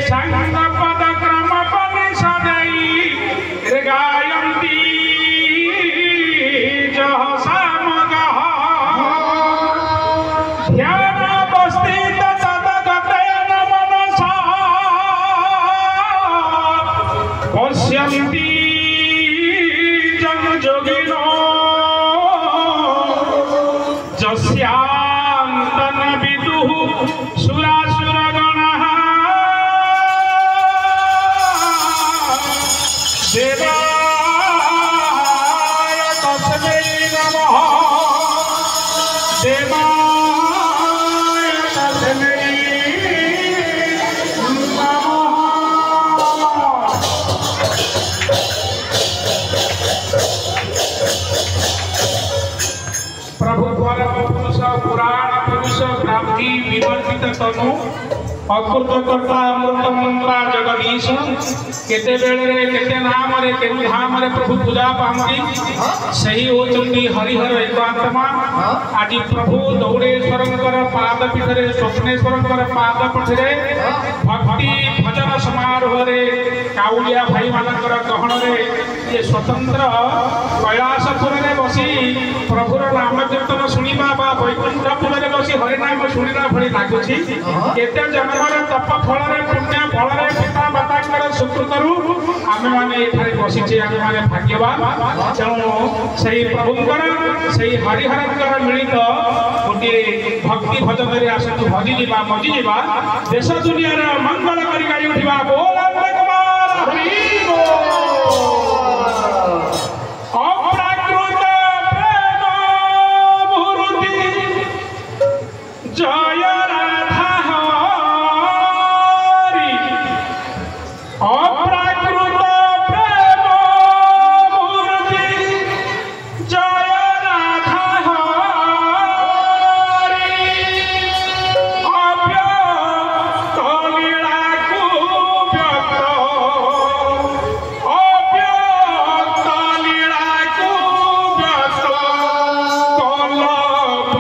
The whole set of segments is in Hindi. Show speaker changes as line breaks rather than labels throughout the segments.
छंद पद क्रम परिषदई गायन्ती जह सामगः ध्यान अवस्थित तद्गतेन मनसा पश्यन्ति जगजोगिनो जस्यान्तन विदुः सुरासुरगणः देवाय तस्मै नमः देवाय तस्मै नमः। प्रभु द्वारा पुरुष पुराण पुरुष प्राप्ति विवर्तित तनु अकृत कर्ता अमृत मंत्रा जगदीश केते बेले केते नाम रे केनु धाम रे प्रभु पूजा पांती सही होचंदी हरिहर एकात्मा आज प्रभु दौड़ेश्वरंकर पाद पीठरे स्वप्नेश्वरंकर पाद पीठरे भक्ति भजन समारोह रे काउलिया भाई मानकर गहन रे ये स्वतंत्र कैलाशपुर रे बसी प्रभुर नाम कीर्तन शुणा बा वैकुंठपुर रे बसी हरिनाम शुणा भली लागुछि केते जन्मर तप फल पुण्य फल पिता माता सुकृतरू आम मैंने ये बसीचे आम मैंने भाग्यवान तेणु से प्रभुंर से हरिहर मिलित गोटे भक्ति भजन आसतु भजिजा मजिजा देश दुनिया मंगल कर गाड़ी उठा बोल अप्राकृत प्रेम मुरुति जय राधा हरि अप्राकृत प्रेम मुरुति जय राधा हरि अव्यक्त लीलाकु व्यक्त अव्यक्त लीलाकु व्यक्त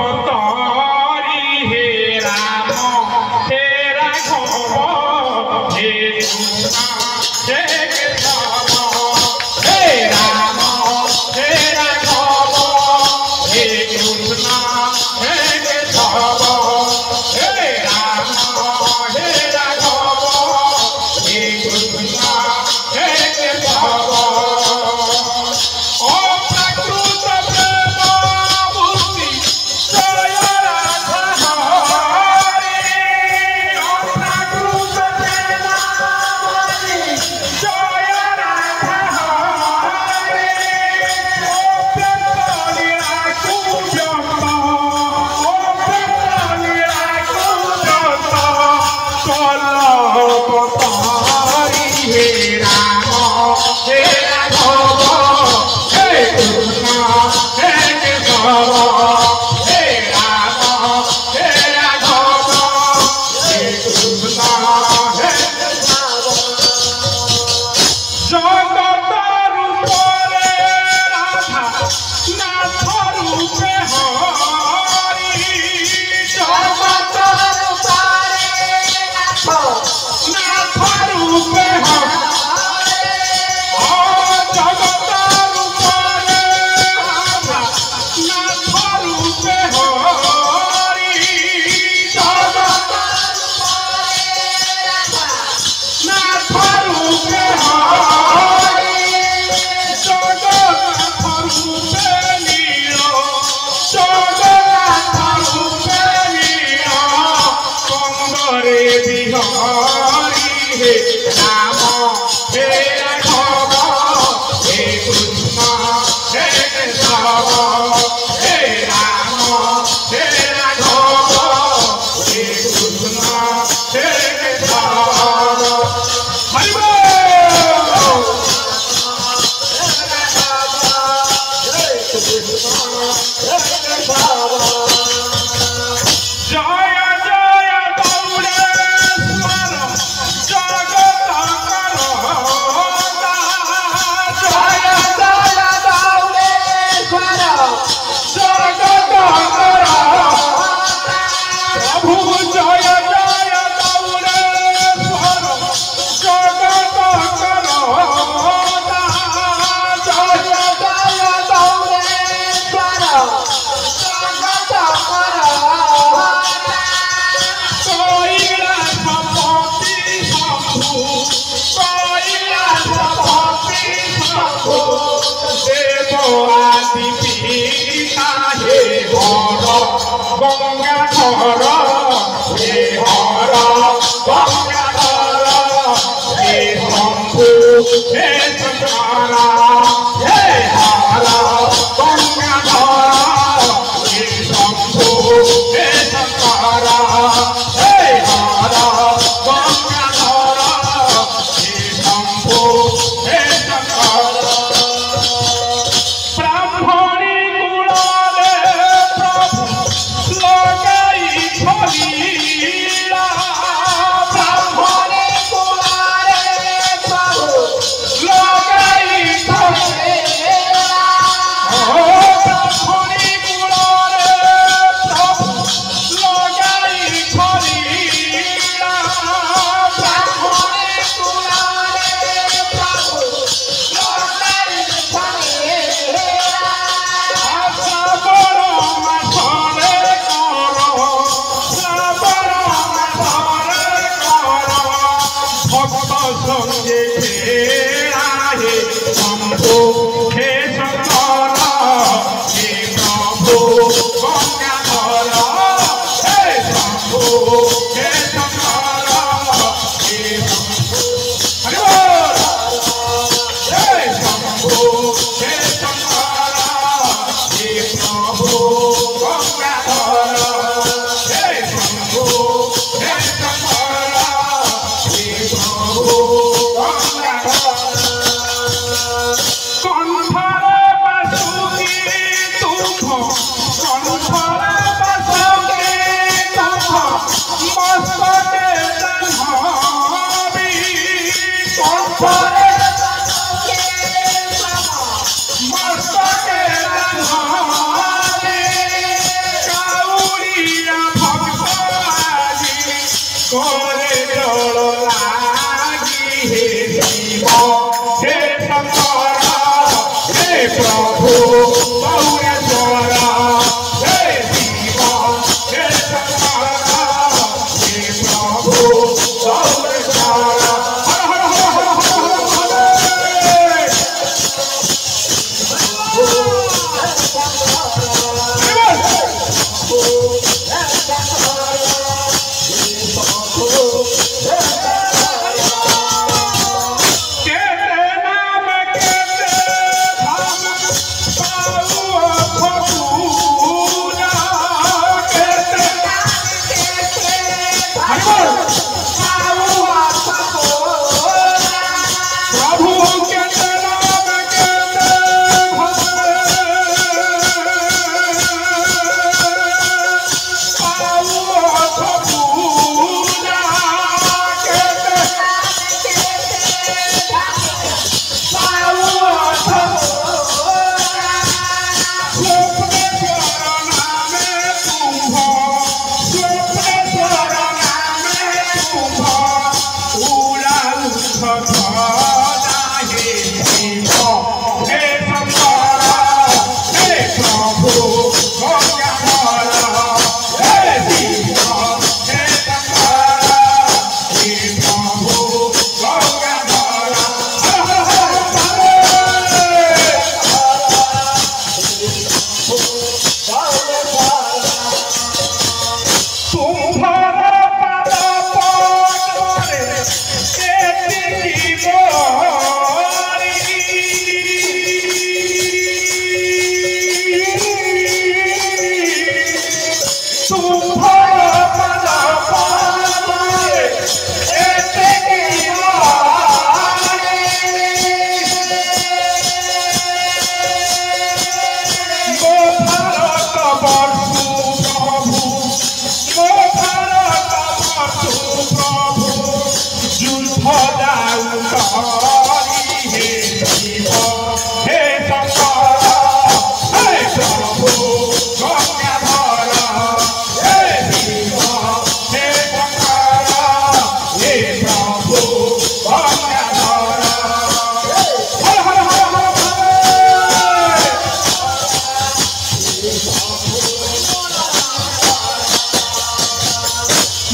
कलपतारी हे राम हे राघव हे कृष्ण हे केशव हे राम हे राघव हे कृष्ण हे केशव हे राम हे राघव हे कृष्ण हे केशव अप्राकृत प्रेम मूर्ति जय राधा हरि अप्राकृत प्रेम मूर्ति जय राधा हरि अव्यक्त लीलाकु व्यक्त अव्यक्त लीलाकु व्यक्त कलपतारी हे राम हे राघव हे कृष्ण हे केशव हे राम हे राघव हे कृष्ण हे जगत रूपरे राधा नाथ रूपे हरि जगत रूपरे नाथ रूपे हरि जगत रूपरे राधा नाथ रूपे हरि जगत नाथ रूपे हरि जगन्नाथ रूपे नील जगन्नाथ रूपे नील कंदरे बिहारी हे राम हे राघव हे कृष्ण हे केशव हे राम हे राघव हे कृष्ण हे केशव हरि बोल। जय जय दौड़ेश्वर जगत कर গঙ্গাধর হে হর গঙ্গাধর হে শম্ভু হে শঙ্কর হে হর গঙ্গাধর হে শম্ভু হে শঙ্কর হে হর গঙ্গাধর হে শম্ভু হে শঙ্কর ব্রাহ্মণী কুলরে প্রভু লগাই ছড়িলা ব্রাহ্মণী কুলরে প্রভু লগাই ছড়িলা ও ব্রাহ্মণী কুলরে প্রভু লগাই ছড়িলা ব্রাহ্মণী কুলরে প্রভু লগাই ছড়িলা শ্রাবণ মাসরে কর শ্রাবণ মাসরে কর ভক্ত সঙ্গে খেলা হে শম্ভু হে শঙ্কর হে প্রভু গঙ্গাধর হে শম্ভু হে শঙ্কর হে শম্ভু হরি বল হে শম্ভু হে শঙ্কর হে প্রভু গঙ্গাধর হে শম্ভু হে শঙ্কর হে প্রভু গঙ্গাধর কণ্ঠরে বাসুকি তুফ কণ্ঠরে বাসুকি তুফ মস্তকে জাহ্নবী কণ্ঠরে বাসুকি মস্তকে জাহ্নবী কাউরিয়া ভক্ত আজি করে জল লাগি হে শিব হে শঙ্কর হে প্রভু গৌরেশ্বর হে শিব হে শঙ্কর হে প্রভু গৌরেশ্বর হর হর হর হর হর হর কেতে নাম কেতে ধাম পাউয়া ফকুরা কেতে নাম কেতে ধাম পাউয়া ফকুরা প্রভু কেতে নাম কেতে ধাম পাউয়া ফকুরা কেতে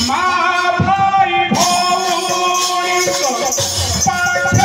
মা ভাই ভৌরিক পাঠ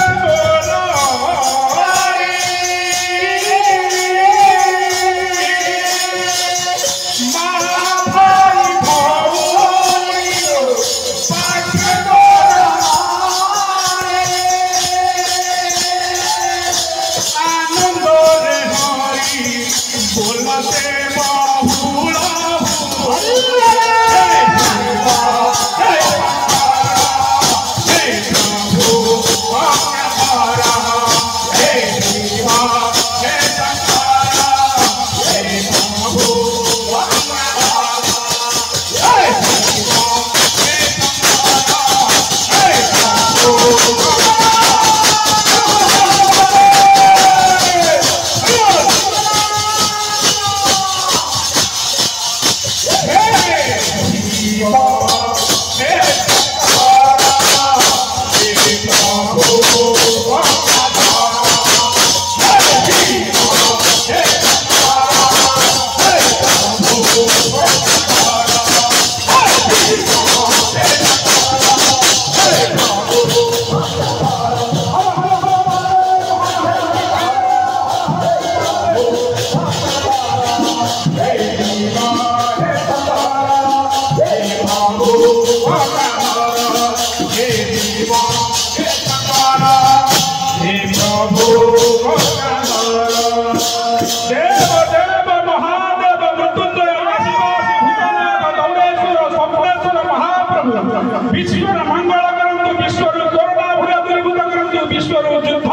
विश्वर मंगल करंतु विश्वर कोरोना भय दूरीभूत करंतु विश्वर युद्ध